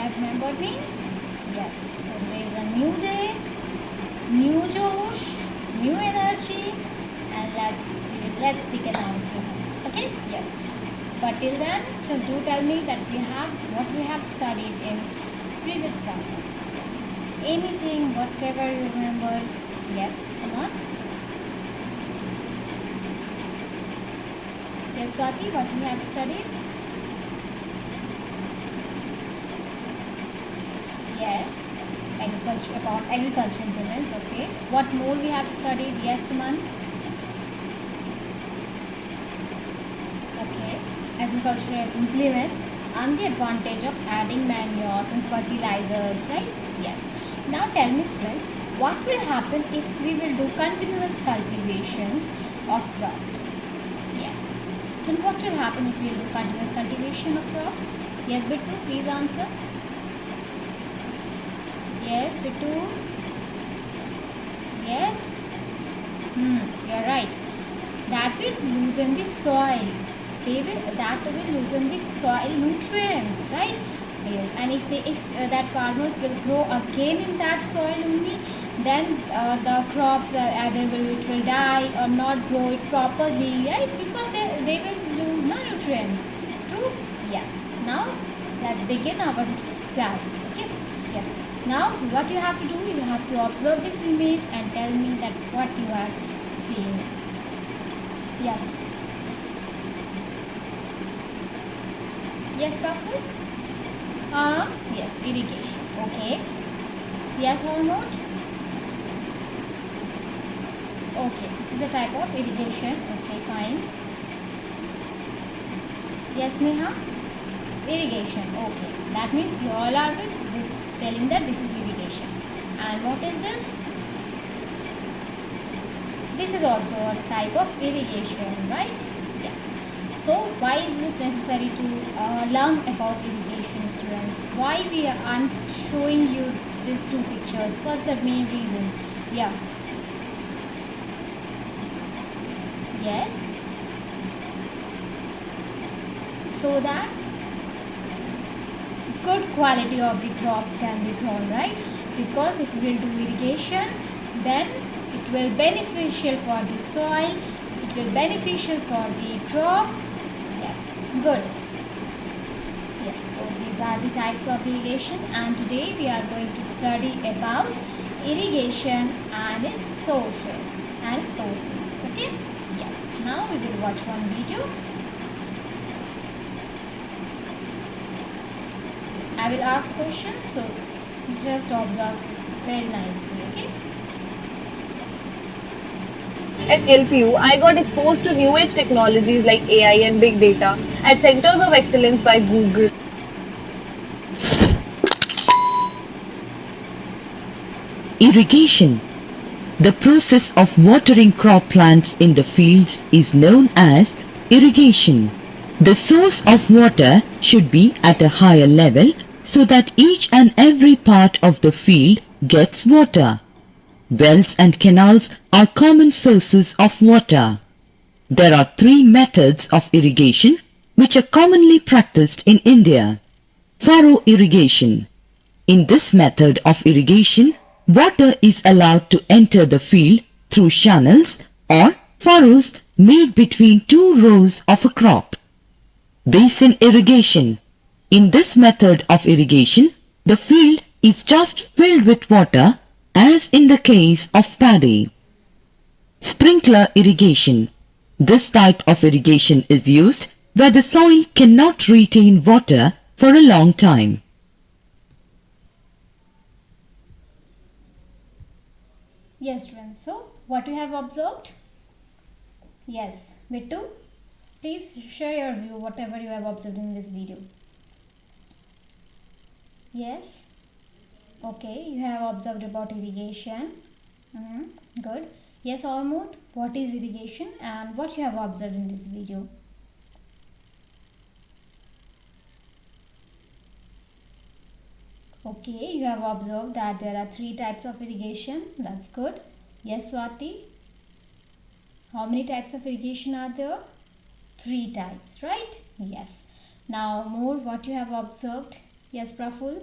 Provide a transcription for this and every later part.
have remembered me? Yes. So today is a new day, new Josh, new energy, and let's begin our class. Okay? Yes. But till then, just do tell me that what we have studied in previous classes. Yes. Anything, whatever you remember. Yes. Come on. Yes, Swati, what we have studied? Yes. Agriculture, about agriculture implements. Okay. What more we have studied? Yes, Suman. Okay. Agricultural implements and the advantage of adding manures and fertilizers, right? Yes. Now tell me, students, what will happen if we will do continuous cultivations of crops? Yes. Then what will happen if we will do continuous cultivation of crops? Yes, Bittu, please answer. Yes, Bittu. Yes. You're right. That will loosen the soil. That will loosen the soil nutrients, right? Yes. And if that farmers will grow again in that soil only, then the crops it will die or not grow it properly, right? Because they will lose no nutrients. True? Yes. Now let's begin our class. Okay. Yes. Now what you have to do, you have to observe this image and tell me that what you are seeing. Yes. Yes, Praful? Yes, irrigation. Okay. Yes or not? Okay, this is a type of irrigation. Okay, fine. Yes, Neha? Irrigation. Okay. That means you all are telling that this is irrigation. And what is this? This is also a type of irrigation, right? Yes. So why is it necessary to learn about irrigation, students? Why I'm showing you these two pictures? What's the main reason? Yeah. Yes. So that good quality of the crops can be grown, right? Because if we will do irrigation, then it will beneficial for the soil, it will beneficial for the crop. Yes, good. Yes, so these are the types of irrigation, and today we are going to study about irrigation and its sources okay? Yes, now we will watch one video. I will ask questions, so just observe very nicely, okay? At LPU, I got exposed to new age technologies like AI and big data at Centers of Excellence by Google. Irrigation. The process of watering crop plants in the fields is known as irrigation. The source of water should be at a higher level so that each and every part of the field gets water. Wells and canals are common sources of water. There are three methods of irrigation which are commonly practiced in India. Furrow irrigation. In this method of irrigation, water is allowed to enter the field through channels or furrows made between two rows of a crop. Basin irrigation. In this method of irrigation, the field is just filled with water as in the case of paddy. Sprinkler irrigation. This type of irrigation is used where the soil cannot retain water for a long time. Yes, students. So, what you have observed? Yes, Vittu, please share your view, whatever you have observed in this video. Yes. Okay, you have observed about irrigation. Good. Yes, Ormond, what is irrigation and what you have observed in this video? Okay, you have observed that there are three types of irrigation. That's good. Yes, Swati. How many types of irrigation are there? Three types, right? Yes. Now more what you have observed. Yes, Praful.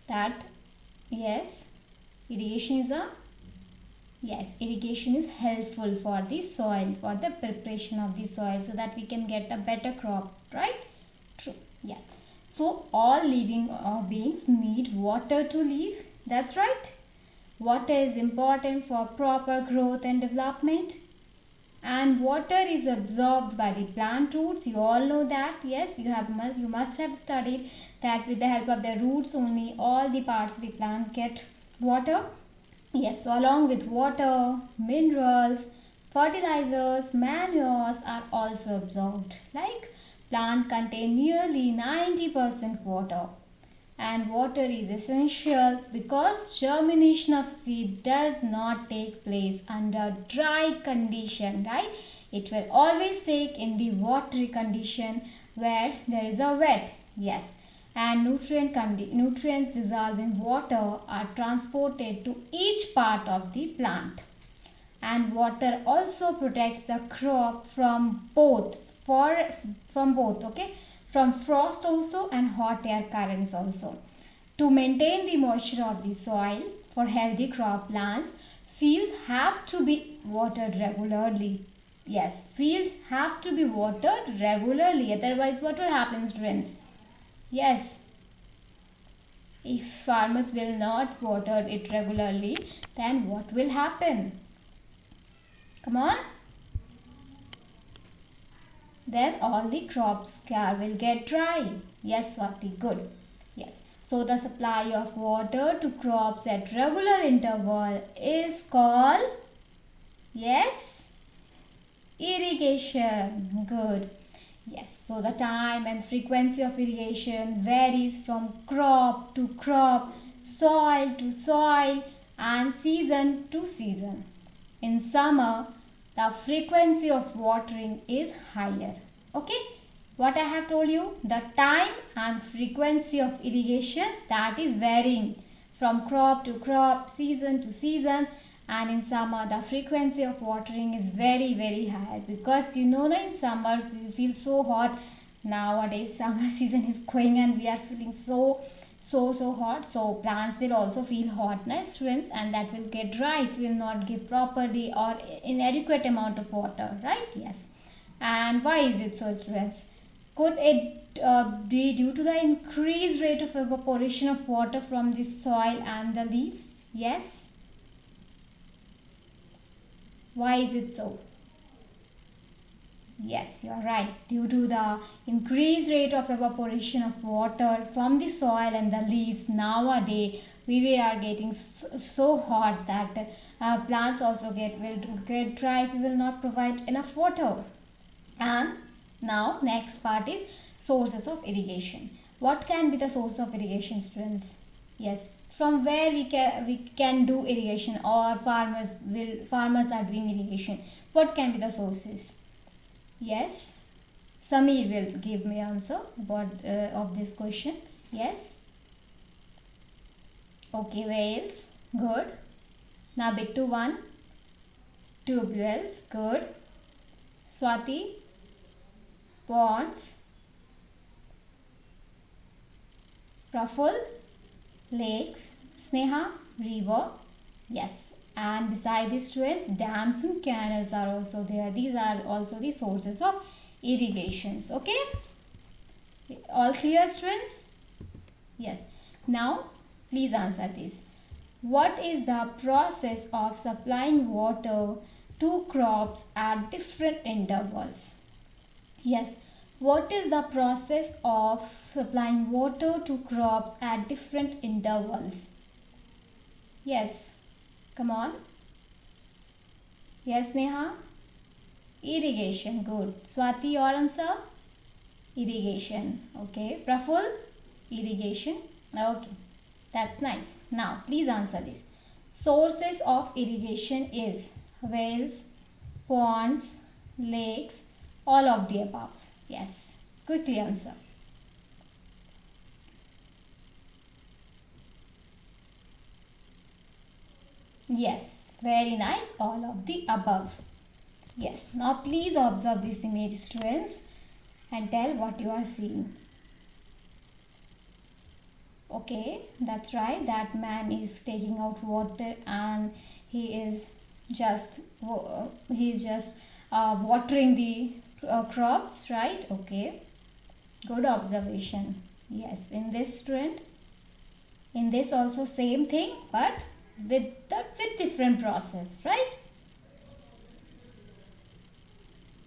That, yes, irrigation is a, yes, irrigation is helpful for the soil, for the preparation of the soil, so that we can get a better crop, right? True. Yes. So all living beings need water to live. That's right. Water is important for proper growth and development. And water is absorbed by the plant roots. You all know that. Yes, you must have studied that with the help of the roots only all the parts of the plant get water. Yes, so along with water, minerals, fertilizers, manures are also absorbed. Like plant contain nearly 90% water. And water is essential because germination of seed does not take place under dry condition, right? It will always take in the watery condition where there is a wet. Yes. And nutrients dissolved in water are transported to each part of the plant. And water also protects the crop from both, okay, from frost also and hot air currents also. To maintain the moisture of the soil for healthy crop plants, fields have to be watered regularly. Yes, fields have to be watered regularly, otherwise what will happen, students? Yes, if farmers will not water it regularly, then what will happen? Come on. Then all the crops will get dry. Yes, Swati, good. Yes. So the supply of water to crops at regular interval is called, yes, irrigation. Good. Yes. So the time and frequency of irrigation varies from crop to crop, soil to soil, and season to season. In summer, the frequency of watering is higher. Okay, what I have told you, the time and frequency of irrigation, that is varying from crop to crop, season to season. And in summer the frequency of watering is very high, because you know that in summer we feel so hot. Nowadays summer season is going and we are feeling so hot, so plants will also feel hotness, students, and that will get dry if we will not give properly or inadequate amount of water, right? Yes. And why is it so, students? Could it be due to the increased rate of evaporation of water from the soil and the leaves? Yes. Why is it so? Yes, you are right. Due to the increased rate of evaporation of water from the soil and the leaves, nowadays we are getting so hot that plants also will get dry if we will not provide enough water. And now next part is sources of irrigation. What can be the source of irrigation, students? Yes, from where we can do irrigation, or farmers are doing irrigation. What can be the sources? Yes, Samir will give me answer about of this question. Yes. Okay, whales. Good. Now Bittu 1. Tube wells. Good. Swati. Ponds. Praful. Lakes. Sneha. River. Yes. And beside these students, dams and canals are also there. These are also the sources of irrigations. Okay, all clear, students? Yes. Now please answer this. What is the process of supplying water to crops at different intervals? Yes, what is the process of supplying water to crops at different intervals? Yes. Come on. Yes, Neha. Irrigation. Good. Swati, your answer? Irrigation. Okay. Praful? Irrigation. Okay. That's nice. Now, please answer this. Sources of irrigation is wells, ponds, lakes, all of the above. Yes. Quickly answer. Yes, very nice, all of the above. Yes, now please observe this image, students, and tell what you are seeing. Okay, that's right. That man is taking out water and he is just watering the crops, right? Okay, good observation. Yes, in this trend, in this also same thing, but with different process, right?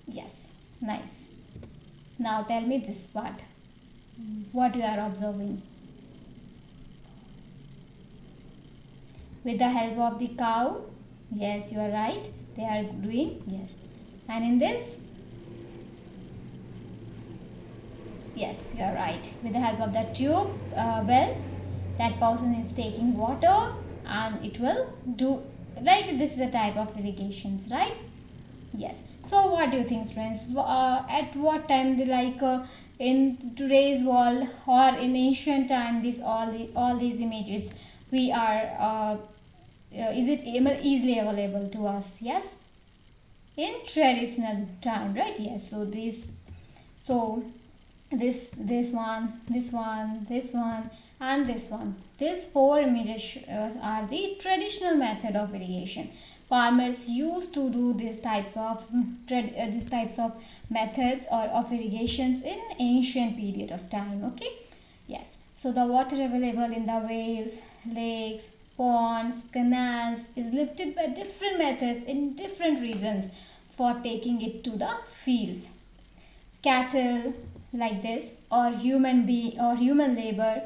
Yes, nice. Now tell me this part. What you are observing? With the help of the cow, yes, you are right, they are doing, yes. And in this, yes, you are right, with the help of the tube, well, that person is taking water and it will do, like this is a type of irrigations, right? Yes. So what do you think, students? At what time, in today's world or in ancient time, this all these images we are is it easily available to us? Yes, in traditional time, right? Yes. So this one, and this one. These four images are the traditional method of irrigation. Farmers used to do these types of methods or of irrigations in ancient period of time. Okay. Yes. So the water available in the wells, lakes, ponds, canals is lifted by different methods in different regions for taking it to the fields. Cattle like this or human labor,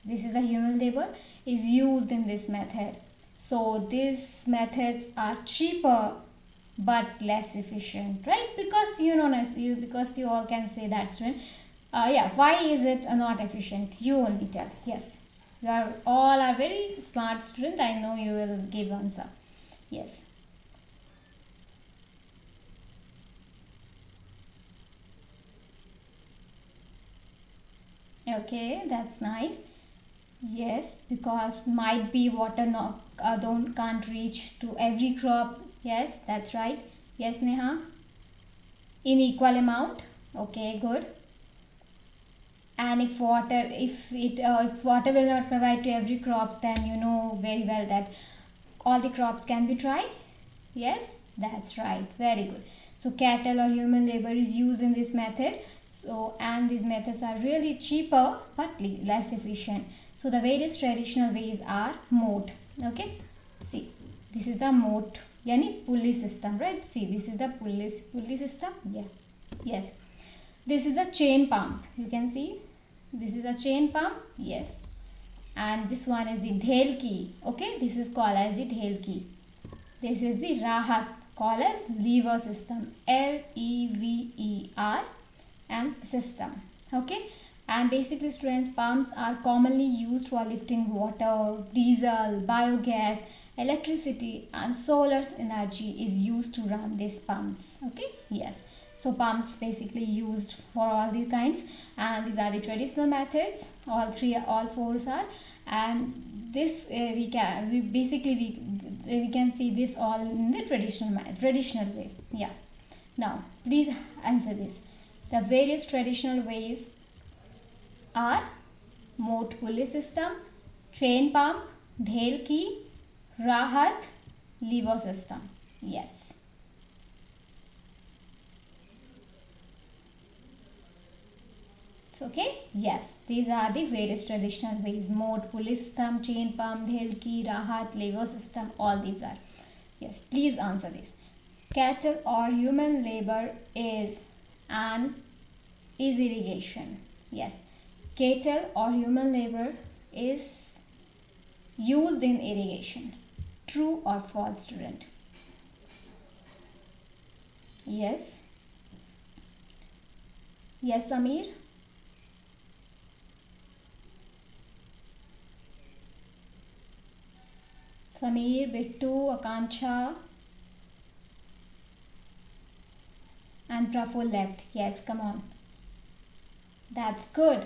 this is the human labor, is used in this method. So these methods are cheaper but less efficient, right? Because because you all can say that, student. Yeah, why is it not efficient? You only tell. Yes, you are all are very smart student. I know you will give answer. Yes. Okay, that's nice. Yes, because might be water not don't can't reach to every crop. Yes, that's right. Yes, Neha. In equal amount. Okay, good. And if water will not provide to every crops, then you know very well that all the crops can be dry. Yes, that's right. Very good. So cattle or human labor is used in this method. So and these methods are really cheaper but less efficient. So the various traditional ways are moat. Okay. See, this is the moat. Yani pulley system, right? See, this is the pulley system. Yeah. Yes. This is the chain pump. You can see. This is a chain pump. Yes. And this one is the dhelki. Okay. This is called as the dhelki. This is the rahat, called as lever system. Lever and system. Okay. And basically, students, pumps are commonly used for lifting water, diesel, biogas, electricity, and solar energy is used to run these pumps. Okay. Yes. So pumps basically used for all these kinds, and these are the traditional methods. All four are, and this we can see this all in the traditional way. Yeah. Now please answer this. The various traditional ways are moat pulley system, chain pump, dhelki, rahat, lever system. Yes. It's okay? Yes. These are the various traditional ways. Moat pulley system, chain pump, dhelki, rahat, lever system. All these are. Yes. Please answer this. Cattle or human labor is irrigation. Yes. Cattle or human labor is used in irrigation. True or false, student? Yes. Yes, Samir? Samir, Bittu, Akanksha, and Praful left. Yes, come on. That's good.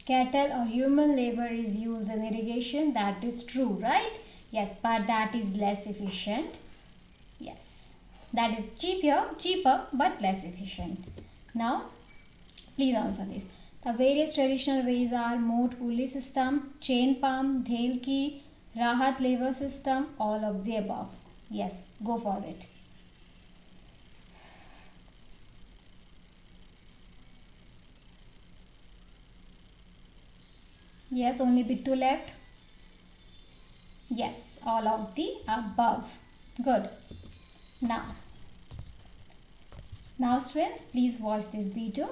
Cattle or human labor is used in irrigation. That is true, right? Yes, but that is less efficient. Yes. That is cheaper but less efficient. Now, please answer this. The various traditional ways are moat pulley system, chain pump, dhelki, rahat lever system, all of the above. Yes, go for it. Yes, only bit to left. Yes, all of the above. Good. Now, students, please watch this video.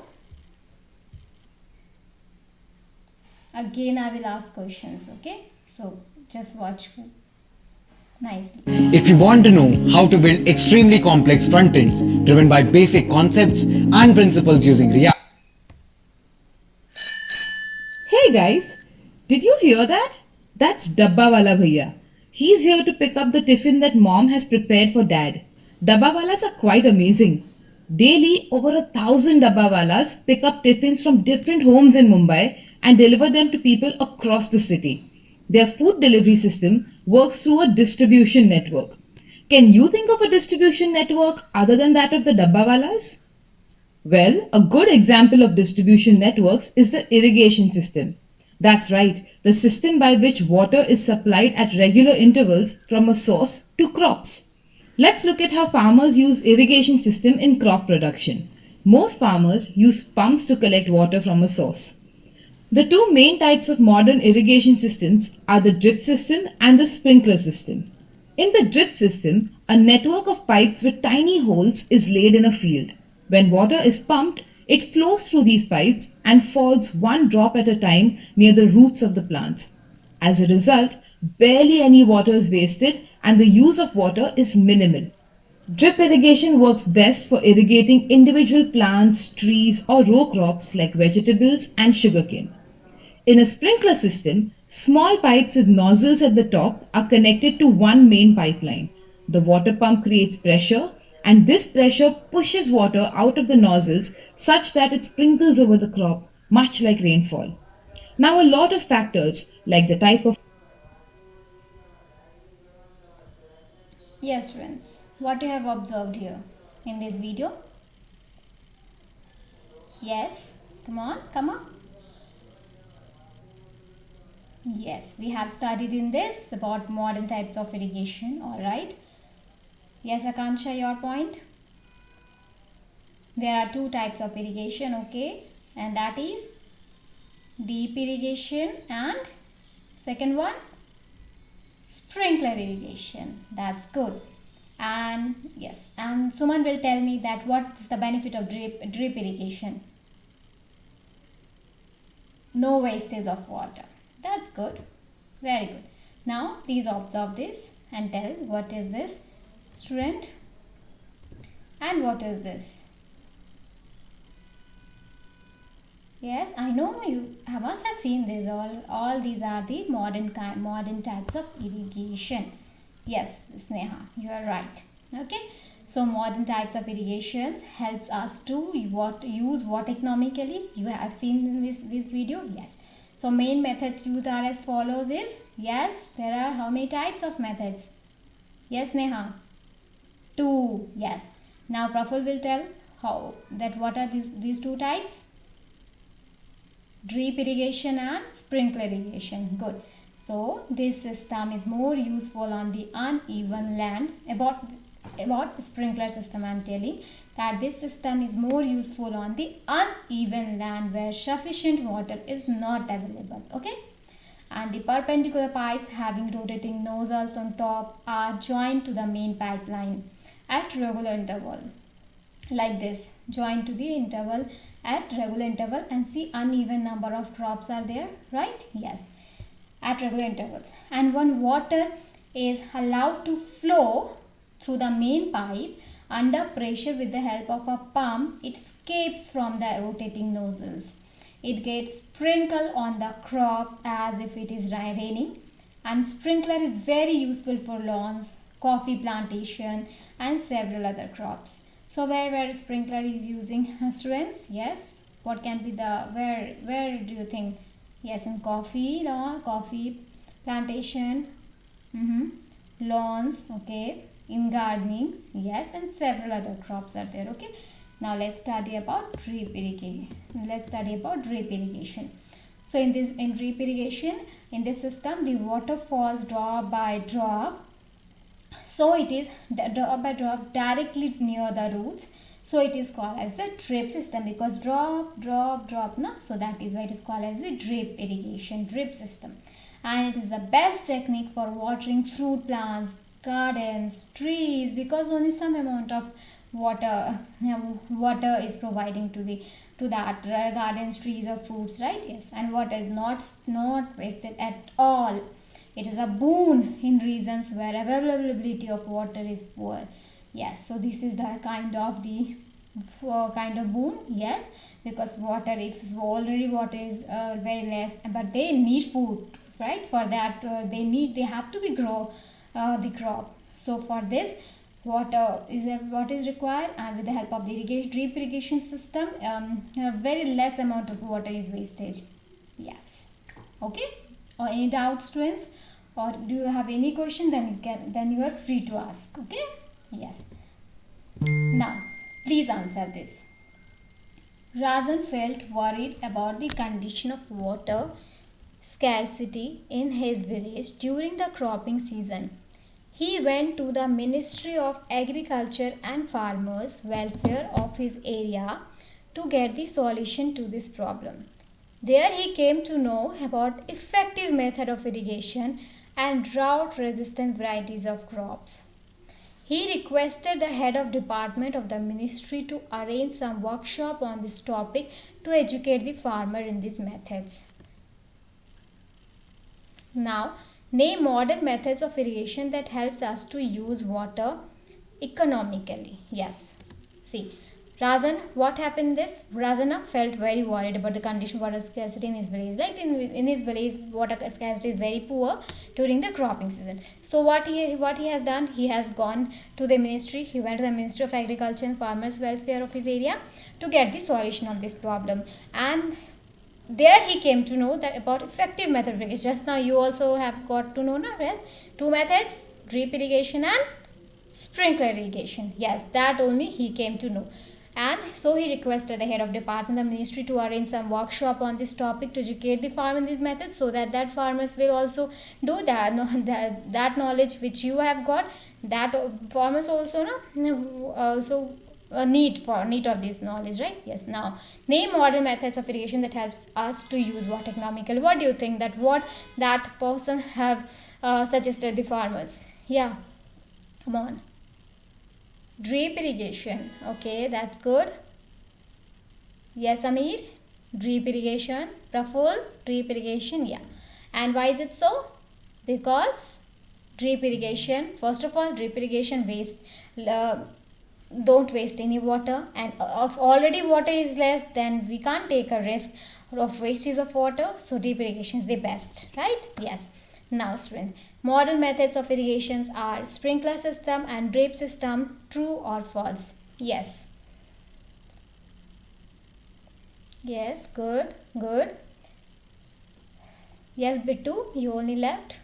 Again, I will ask questions, okay? So, just watch nicely. If you want to know how to build extremely complex front ends driven by basic concepts and principles using React. Hey guys, did you hear that? That's Dabba Wala Bhaiya. He's here to pick up the tiffin that mom has prepared for dad. Dabba Walas are quite amazing. Daily, over 1,000 Dabba Walas pick up tiffins from different homes in Mumbai and deliver them to people across the city. Their food delivery system works through a distribution network. Can you think of a distribution network other than that of the Dabba Walas? Well, a good example of distribution networks is the irrigation system. That's right, the system by which water is supplied at regular intervals from a source to crops. Let's look at how farmers use irrigation system in crop production. Most farmers use pumps to collect water from a source. The two main types of modern irrigation systems are the drip system and the sprinkler system. In the drip system, a network of pipes with tiny holes is laid in a field. When water is pumped, it flows through these pipes and falls one drop at a time near the roots of the plants. As a result, barely any water is wasted and the use of water is minimal. Drip irrigation works best for irrigating individual plants, trees, or row crops like vegetables and sugarcane. In a sprinkler system, small pipes with nozzles at the top are connected to one main pipeline. The water pump creates pressure, and this pressure pushes water out of the nozzles such that it sprinkles over the crop, much like rainfall. Now, a lot of factors like the type of Yes, friends, what you have observed here in this video? Yes, come on, come on. Yes, we have studied in this about modern types of irrigation, alright. Yes, Akansha, your point? There are two types of irrigation, okay, and that is deep irrigation and second one, sprinkler irrigation. That's good. And yes, and Suman will tell me that what's the benefit of drip irrigation. No wastage of water. That's good. Very good. Now please observe this and tell what is this, student, and what is this. Yes, I know you must have seen this. All these are the modern types of irrigation. Yes, Sneha, you are right. Okay, so modern types of irrigations helps us to use water economically. You have seen in this video. Yes. So main methods used are as follows is, yes, there are how many types of methods? Yes, Neha? 2. Yes. Now Praful will tell what are these two types? Drip irrigation and sprinkler irrigation. Good. So this system is more useful on the uneven land. About sprinkler system I am telling that this system is more useful on the uneven land where sufficient water is not available. Okay. And the perpendicular pipes having rotating nozzles on top are joined to the main pipeline at regular interval. Like this, joined to the interval at regular interval, and see uneven number of drops are there, right? Yes, at regular intervals. And when water is allowed to flow through the main pipe under pressure with the help of a pump, it escapes from the rotating nozzles. It gets sprinkled on the crop as if it is raining. And sprinkler is very useful for lawns, coffee plantation and several other crops. So where sprinkler is using, students? Yes, what can be the where do you think? Yes, in coffee lawn, coffee plantation, lawns, okay, in gardening, yes, and several other crops are there. Okay, Now let's study about drip irrigation. So in drip irrigation, in this system, the water falls drop by drop. So it is drop by drop directly near the roots. So it is called as a drip system, because drop, drop, drop, na? So that is why it is called as the drip irrigation, drip system. And it is the best technique for watering fruit plants, gardens, trees, because only some amount of water is providing to that gardens, trees or fruits, right? Yes, and water is not wasted at all. It is a boon in regions where availability of water is poor. Yes, so this is the kind of boon. Yes, because water, if already water is very less, but they need food, right? For that they have to be grow the crop. So for this, water is required, and with the help of the drip irrigation system, a very less amount of water is wastage. Yes. Okay. Or any doubts, students? Or do you have any question? Then you are free to ask. Okay. Yes. Now, please answer this. Rajan felt worried about the condition of water scarcity in his village during the cropping season. He went to the Ministry of Agriculture and Farmers Welfare of his area to get the solution to this problem. There he came to know about effective method of irrigation and drought-resistant varieties of crops. He requested the head of department of the ministry to arrange some workshop on this topic to educate the farmer in these methods. Now, name modern methods of irrigation that helps us to use water economically. Yes. See, Rajan, what happened this? Rajana felt very worried about the condition of water scarcity in his village. Like in his village, water scarcity is very poor during the cropping season. So what he has done, he has gone to the ministry. He went to the Ministry of Agriculture and Farmers Welfare of his area to get the solution of this problem. And there he came to know that about effective method of irrigation. Just now you also have got to know now, yes? Two methods, drip irrigation and sprinkler irrigation. Yes, that only he came to know. And so he requested the head of department, the ministry, to arrange some workshop on this topic to educate the farmer in these methods, so that farmers will also do that knowledge which you have got. That farmers also need of this knowledge, right? Yes. Now, name modern methods of irrigation that helps us to use water economically. What do you think that what that person have suggested the farmers? Yeah, come on. Drip irrigation. Okay, that's good. Yes, Amir. Drip irrigation. Praful. Drip irrigation. Yeah. And why is it so? Because drip irrigation, first of all, drip irrigation don't waste any water, and if already water is less, then we can't take a risk of wastage of water. So drip irrigation is the best, right? Yes. Now, students, modern methods of irrigations are sprinkler system and drip system. True or false? Yes. Yes, good. Yes, Bittu, you only left.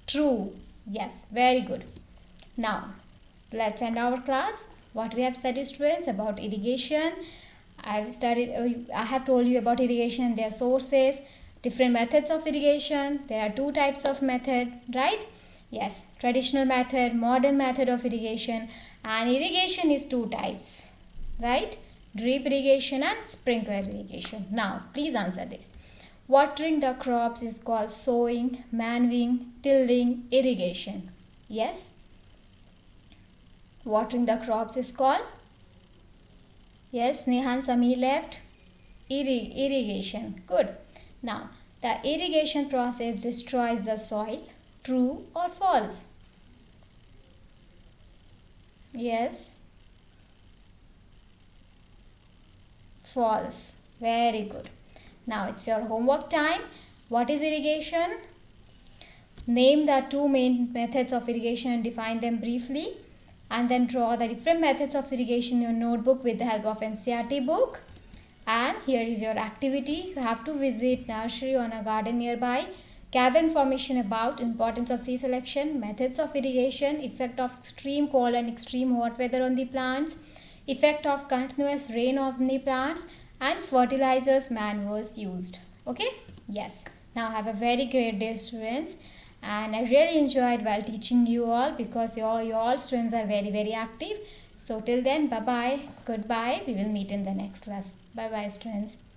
True. Yes, very good. Now, let's end our class. What we have studied, students, about irrigation. I have told you about irrigation and their sources, different methods of irrigation. There are two types of method, right? Yes, traditional method, modern method of irrigation, and irrigation is two types, right? Drip irrigation and sprinkler irrigation. Now, please answer this. Watering the crops is called sowing, manure, tilling, irrigation. Yes? Watering the crops is called? Yes, Nehan Samir left. Irrigation. Good. Now, the irrigation process destroys the soil. True or false? Yes. False. Very good. Now it's your homework time. What is irrigation? Name the two main methods of irrigation and define them briefly. And then draw the different methods of irrigation in your notebook with the help of NCERT book. And here is your activity. You have to visit nursery or a garden nearby. Gather information about importance of seed selection, methods of irrigation, effect of extreme cold and extreme hot weather on the plants. effect of continuous rain on the plants, and fertilizers manures used. Okay, yes. Now have a very great day, students, and I really enjoyed while teaching you all, because you all students are very active. So till then, bye bye, goodbye. We will meet in the next class. Bye bye, students.